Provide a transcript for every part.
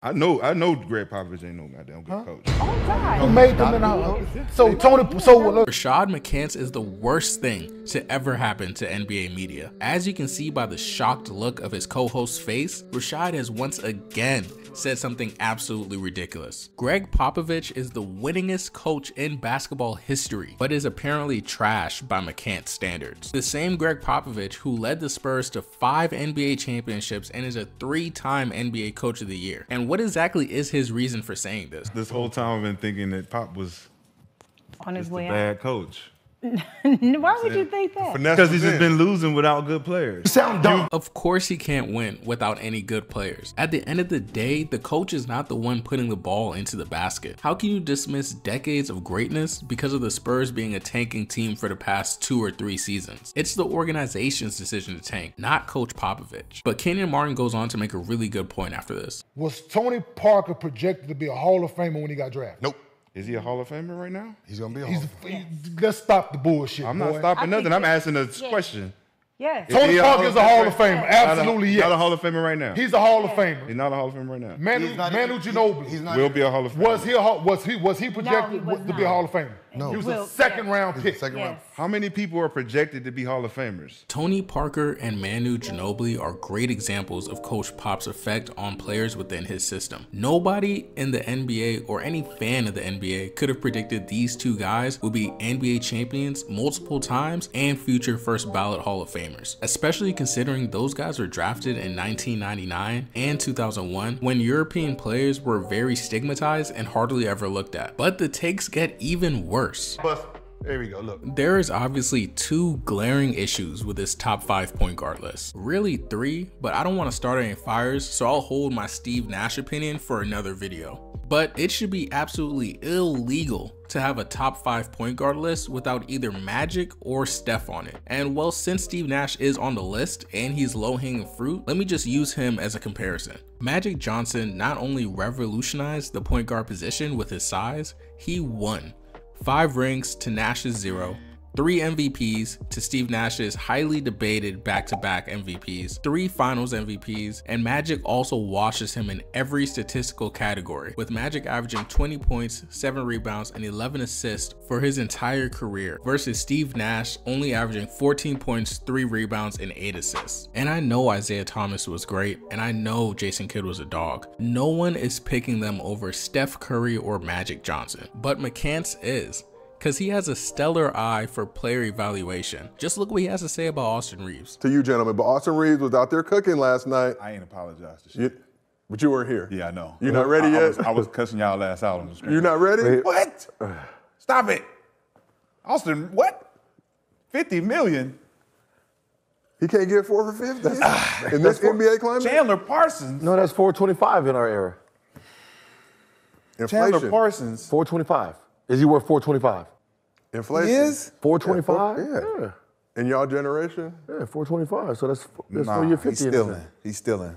I know Greg Popovich ain't no goddamn good coach. Oh God! Who made them in the So Tony, so look. Rashad McCants is the worst thing to ever happen to NBA media. As you can see by the shocked look of his co-host's face, Rashad has once again said something absolutely ridiculous. Greg Popovich is the winningest coach in basketball history, but is apparently trash by McCants standards. The same Greg Popovich who led the Spurs to 5 NBA championships and is a 3-time NBA Coach of the Year. And what exactly is his reason for saying this? This whole time I've been thinking that Pop was On his just a way out. bad coach. Why would you think that? Because he's just been losing without good players. You sound dumb. Of course he can't win without any good players. At the end of the day, the coach is not the one putting the ball into the basket. How can you dismiss decades of greatness because of the Spurs being a tanking team for the past 2 or 3 seasons? It's the organization's decision to tank, not Coach Popovich. But Kenyon Martin goes on to make a really good point after this. Was Tony Parker projected to be a Hall of Famer when he got drafted? Nope. Is he a Hall of Famer right now? He's gonna be a Hall of Famer. Let's stop the bullshit. I'm boy. not stopping nothing. I'm asking a question. Yes. Tony Parker is a Hall of Famer. Absolutely, yes. Not a Hall of Famer right now. He's a Hall of Famer. He's not a Hall of Famer right now. Manu Ginobili. He's not. Will be a Hall of Famer. Was he projected was to be a not. Hall of Famer? No. He was Will, a second round He's a pick. second round. Yes. How many people are projected to be Hall of Famers? Tony Parker and Manu Ginobili are great examples of Coach Pop's effect on players within his system. Nobody in the NBA or any fan of the NBA could have predicted these two guys would be NBA champions multiple times and future first ballot Hall of Famers, especially considering those guys were drafted in 1999 and 2001 when European players were very stigmatized and hardly ever looked at. But the takes get even worse. There we go. Look. There is obviously 2 glaring issues with this top 5 point guard list. Really 3, but I don't want to start any fires, so I'll hold my Steve Nash opinion for another video. But it should be absolutely illegal to have a top 5 point guard list without either Magic or Steph on it. And well, since Steve Nash is on the list and he's low-hanging fruit, let me just use him as a comparison. Magic Johnson not only revolutionized the point guard position with his size, he won. 5 rings to Nash's 0, 3 MVPs to Steve Nash's highly debated back-to-back MVPs, 3 finals MVPs, and Magic also washes him in every statistical category, with Magic averaging 20 points, 7 rebounds, and 11 assists for his entire career, versus Steve Nash only averaging 14 points, 3 rebounds, and 8 assists. And I know Isaiah Thomas was great, and I know Jason Kidd was a dog. No one is picking them over Steph Curry or Magic Johnson, but McCants is, because he has a stellar eye for player evaluation. Just look what he has to say about Austin Reeves. To you, gentlemen, but Austin Reeves was out there cooking last night. I ain't apologized to shit. But you weren't here. Yeah, I know. You not ready yet? I was cussing y'all last out on the screen. You not ready? What? Stop it. Austin, what? 50 million? He can't get 4 for 50 in this NBA climate? Chandler Parsons. No, that's 425 in our era. Inflation. Chandler Parsons. 425. Is he worth 425? Inflation. He is? 425? Yeah. In y'all generation? Yeah, 425. So that's Nah, for your 50. he's still in. He's still in.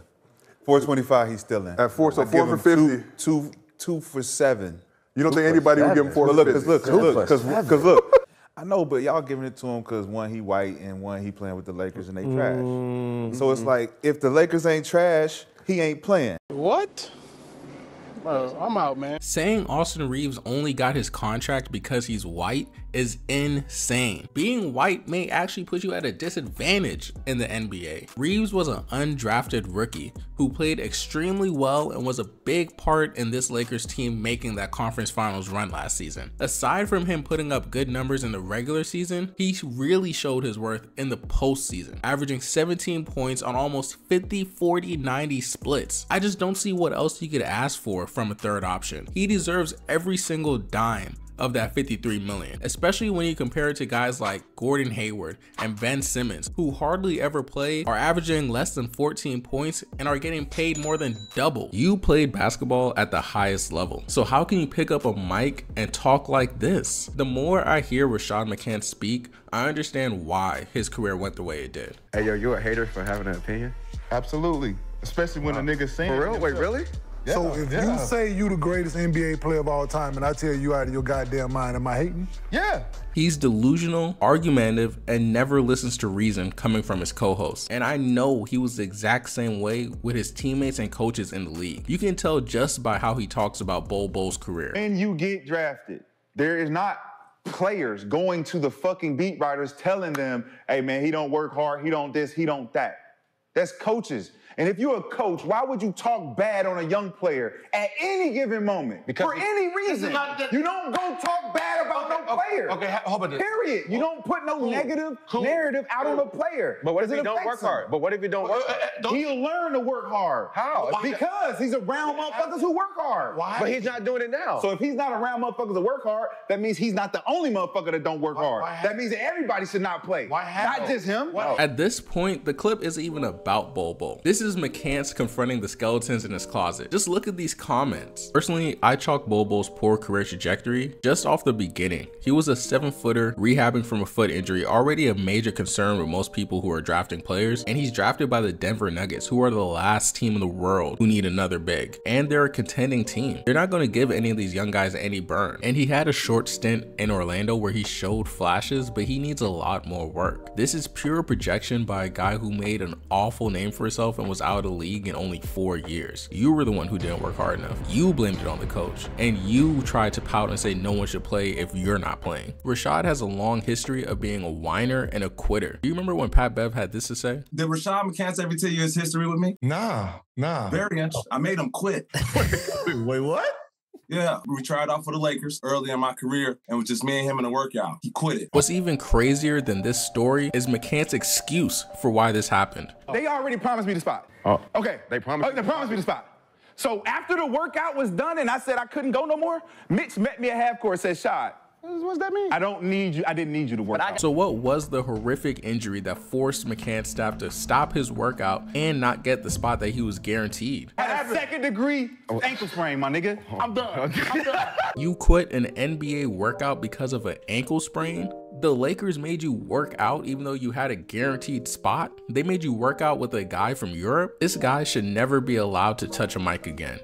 425, he's still in. At 4, so I 4 give for him 50. two for 7. You don't think anybody would give him 4 for 50? Because look, I know, but y'all giving it to him because one, he white, and one, he playing with the Lakers and they trash. So it's like, if the Lakers ain't trash, he ain't playing. What? I'm out, man. Saying Austin Reeves only got his contract because he's white is insane. Being white may actually put you at a disadvantage in the NBA. Reeves was an undrafted rookie who played extremely well and was a big part in this Lakers team making that conference finals run last season. Aside from him putting up good numbers in the regular season, he really showed his worth in the postseason, averaging 17 points on almost 50, 40, 90 splits. I just don't see what else you could ask for from a third option. He deserves every single dime of that 53 million, especially when you compare it to guys like Gordon Hayward and Ben Simmons, who hardly ever play, are averaging less than 14 points, and are getting paid more than double. You played basketball at the highest level, so how can you pick up a mic and talk like this? The more I hear Rashad McCants speak, I understand why his career went the way it did. Hey, yo, you a hater for having an opinion? Absolutely. Especially when a nigga's saying For real? Wait, really? So if you say you the greatest NBA player of all time and I tell you out of your goddamn mind, am I hating? Yeah. He's delusional, argumentative, and never listens to reason coming from his co-host. And I know he was the exact same way with his teammates and coaches in the league. You can tell just by how he talks about Bol Bol's career. When you get drafted, there is not players going to the fucking beat writers telling them, hey man, he don't work hard, he don't this, he don't that. That's coaches. And if you're a coach, why would you talk bad on a young player at any given moment? Because for any reason. You don't go talk bad about no player. Okay, how about this? Period. You don't put no negative narrative out on a player. But what if he don't work hard? But what if he don't work hard? He'll learn to work hard. How? Because he's around motherfuckers who work hard. Why? But he's not doing it now. So if he's not around motherfuckers that work hard, that means he's not the only motherfucker that don't work hard. That means that everybody should not play. Not just him. At this point, the clip isn't even about Bol Bol. This is mccants confronting the skeletons in his closet. Just look at these comments. Personally, I chalk Bol Bol's poor career trajectory just off the beginning. He was a 7-footer rehabbing from a foot injury, already a major concern with most people who are drafting players, and he's drafted by the Denver Nuggets, who are the last team in the world who need another big. And they're a contending team. They're not going to give any of these young guys any burn. And he had a short stint in Orlando where he showed flashes, but he needs a lot more work. This is pure projection by a guy who made an awful name for himself and was out of the league in only 4 years. You were the one who didn't work hard enough. You blamed it on the coach, and you tried to pout and say no one should play if you're not playing. Rashad has a long history of being a whiner and a quitter. Do you remember when Pat Bev had this to say? Did Rashad McCants ever tell you his history with me? Nah. Very interesting. I made him quit. Wait, what? Yeah, we tried out for the Lakers early in my career, and it was just me and him in a workout. He quit it. What's even crazier than this story is mccants' excuse for why this happened. They already promised me the spot. Okay. They promised me the spot. So after the workout was done and I said I couldn't go no more, Mitch met me at half court and said, Shad, what does that mean? I don't need you. I didn't need you to work out. So what was the horrific injury that forced mccants' staff to stop his workout and not get the spot that he was guaranteed? I had a second-degree ankle sprain, my nigga. I'm done. You quit an NBA workout because of an ankle sprain? The Lakers made you work out even though you had a guaranteed spot? They made you work out with a guy from Europe? This guy should never be allowed to touch a mic again.